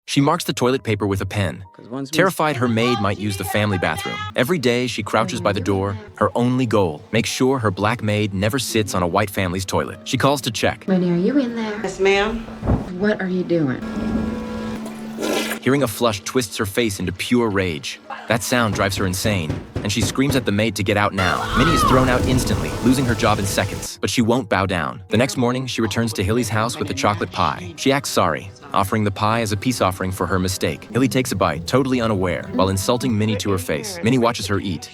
She marks the toilet paper with a pen. Terrified her maid might use the family bathroom. Every day, she crouches by the door, her only goal, make sure her black maid never sits on a white family's toilet. She calls to check. Winnie, are you in there? Yes, ma'am. What are you doing? Hearing a flush twists her face into pure rage. That sound drives her insane, and she screams at the maid to get out now. Minnie is thrown out instantly, losing her job in seconds, but she won't bow down. The next morning, she returns to Hilly's house with a chocolate pie. She acts sorry, offering the pie as a peace offering for her mistake. Hilly takes a bite, totally unaware, while insulting Minnie to her face. Minnie watches her eat.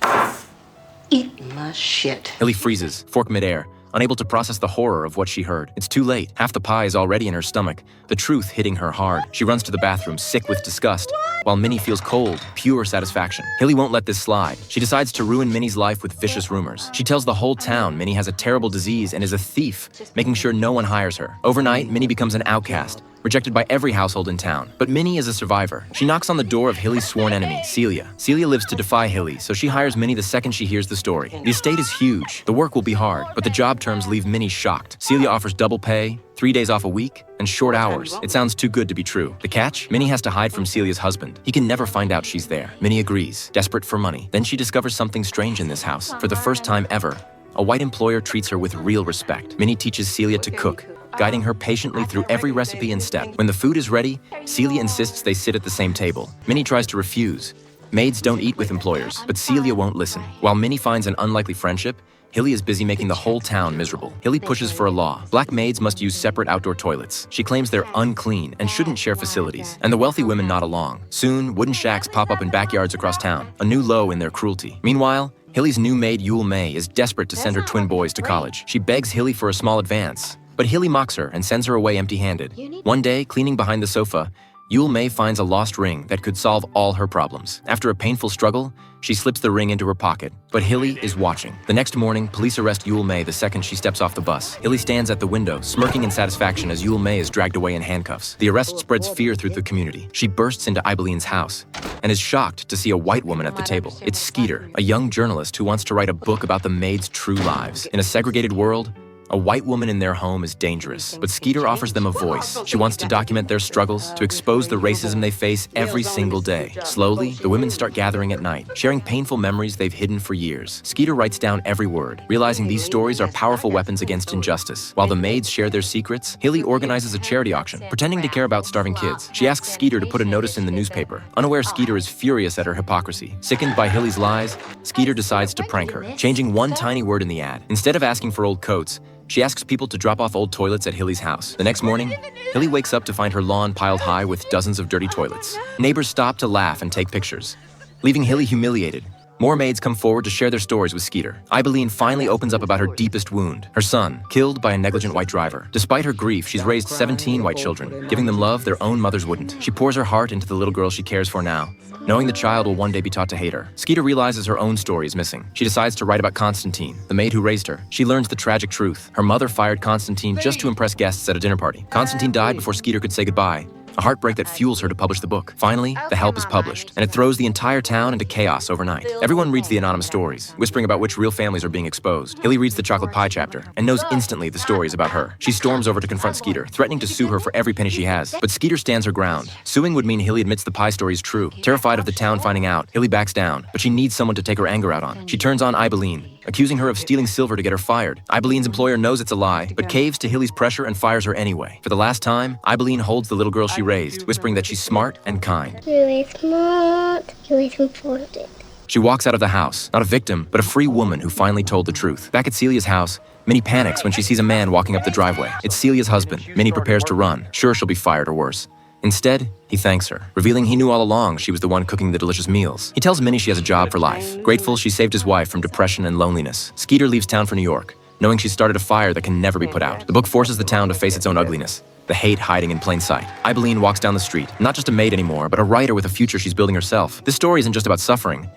Eat my shit. Hilly freezes, fork midair, unable to process the horror of what she heard. It's too late. Half the pie is already in her stomach, the truth hitting her hard. She runs to the bathroom, sick with disgust, while Minnie feels cold, pure satisfaction. Hilly won't let this slide. She decides to ruin Minnie's life with vicious rumors. She tells the whole town Minnie has a terrible disease and is a thief, making sure no one hires her. Overnight, Minnie becomes an outcast, rejected by every household in town. But Minnie is a survivor. She knocks on the door of Hilly's sworn enemy, Celia. Celia lives to defy Hilly, so she hires Minnie the second she hears the story. The estate is huge. The work will be hard, but the job terms leave Minnie shocked. Celia offers double pay, 3 days off a week, and short hours. It sounds too good to be true. The catch? Minnie has to hide from Celia's husband. He can never find out she's there. Minnie agrees, desperate for money. Then she discovers something strange in this house. For the first time ever, a white employer treats her with real respect. Minnie teaches Celia to cook, guiding her patiently through every recipe and step. When the food is ready, Celia insists they sit at the same table. Minnie tries to refuse. Maids don't eat with employers, but Celia won't listen. While Minnie finds an unlikely friendship, Hilly is busy making the whole town miserable. Hilly pushes for a law. Black maids must use separate outdoor toilets. She claims they're unclean and shouldn't share facilities. And the wealthy women nod along. Soon, wooden shacks pop up in backyards across town, a new low in their cruelty. Meanwhile, Hilly's new maid, Yule May, is desperate to send her twin boys to college. She begs Hilly for a small advance, but Hilly mocks her and sends her away empty-handed. One day, cleaning behind the sofa, Yule May finds a lost ring that could solve all her problems. After a painful struggle, she slips the ring into her pocket, but Hilly is watching. The next morning, police arrest Yule May the second she steps off the bus. Hilly stands at the window, smirking in satisfaction as Yule May is dragged away in handcuffs. The arrest spreads fear through the community. She bursts into Eibeline's house and is shocked to see a white woman at the table. It's Skeeter, a young journalist who wants to write a book about the maids' true lives. In a segregated world, a white woman in their home is dangerous, but Skeeter offers them a voice. She wants to document their struggles, to expose the racism they face every single day. Slowly, the women start gathering at night, sharing painful memories they've hidden for years. Skeeter writes down every word, realizing these stories are powerful weapons against injustice. While the maids share their secrets, Hilly organizes a charity auction, pretending to care about starving kids. She asks Skeeter to put a notice in the newspaper. Unaware, Skeeter is furious at her hypocrisy. Sickened by Hilly's lies, Skeeter decides to prank her, changing one tiny word in the ad. Instead of asking for old coats, she asks people to drop off old toilets at Hilly's house. The next morning, Hilly wakes up to find her lawn piled high with dozens of dirty toilets. Neighbors stop to laugh and take pictures, leaving Hilly humiliated. More maids come forward to share their stories with Skeeter. Eibeline finally opens up about her deepest wound, her son, killed by a negligent white driver. Despite her grief, she's raised 17 white children, giving them love their own mothers wouldn't. She pours her heart into the little girl she cares for now, knowing the child will one day be taught to hate her. Skeeter realizes her own story is missing. She decides to write about Constantine, the maid who raised her. She learns the tragic truth. Her mother fired Constantine just to impress guests at a dinner party. Constantine died before Skeeter could say goodbye, a heartbreak that fuels her to publish the book. Finally, The Help is published, and it throws the entire town into chaos overnight. Everyone reads the anonymous stories, whispering about which real families are being exposed. Hilly reads the chocolate pie chapter, and knows instantly the story is about her. She storms over to confront Skeeter, threatening to sue her for every penny she has. But Skeeter stands her ground. Suing would mean Hilly admits the pie story is true. Terrified of the town finding out, Hilly backs down, but she needs someone to take her anger out on. She turns on Eibeline, accusing her of stealing silver to get her fired. Eibeline's employer knows it's a lie, but caves to Hilly's pressure and fires her anyway. For the last time, Eibeline holds the little girl she raised, whispering that she's smart and kind. Really smart, really important. She walks out of the house, not a victim, but a free woman who finally told the truth. Back at Celia's house, Minnie panics when she sees a man walking up the driveway. It's Celia's husband. Minnie prepares to run, sure she'll be fired or worse. Instead, he thanks her, revealing he knew all along she was the one cooking the delicious meals. He tells Minnie she has a job for life, grateful she saved his wife from depression and loneliness. Skeeter leaves town for New York, knowing she started a fire that can never be put out. The book forces the town to face its own ugliness, the hate hiding in plain sight. Eibeline walks down the street, not just a maid anymore, but a writer with a future she's building herself. This story isn't just about suffering.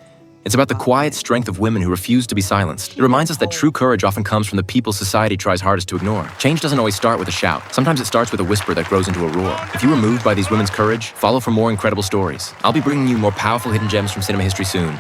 It's about the quiet strength of women who refuse to be silenced. It reminds us that true courage often comes from the people society tries hardest to ignore. Change doesn't always start with a shout. Sometimes it starts with a whisper that grows into a roar. If you were moved by these women's courage, follow for more incredible stories. I'll be bringing you more powerful hidden gems from cinema history soon.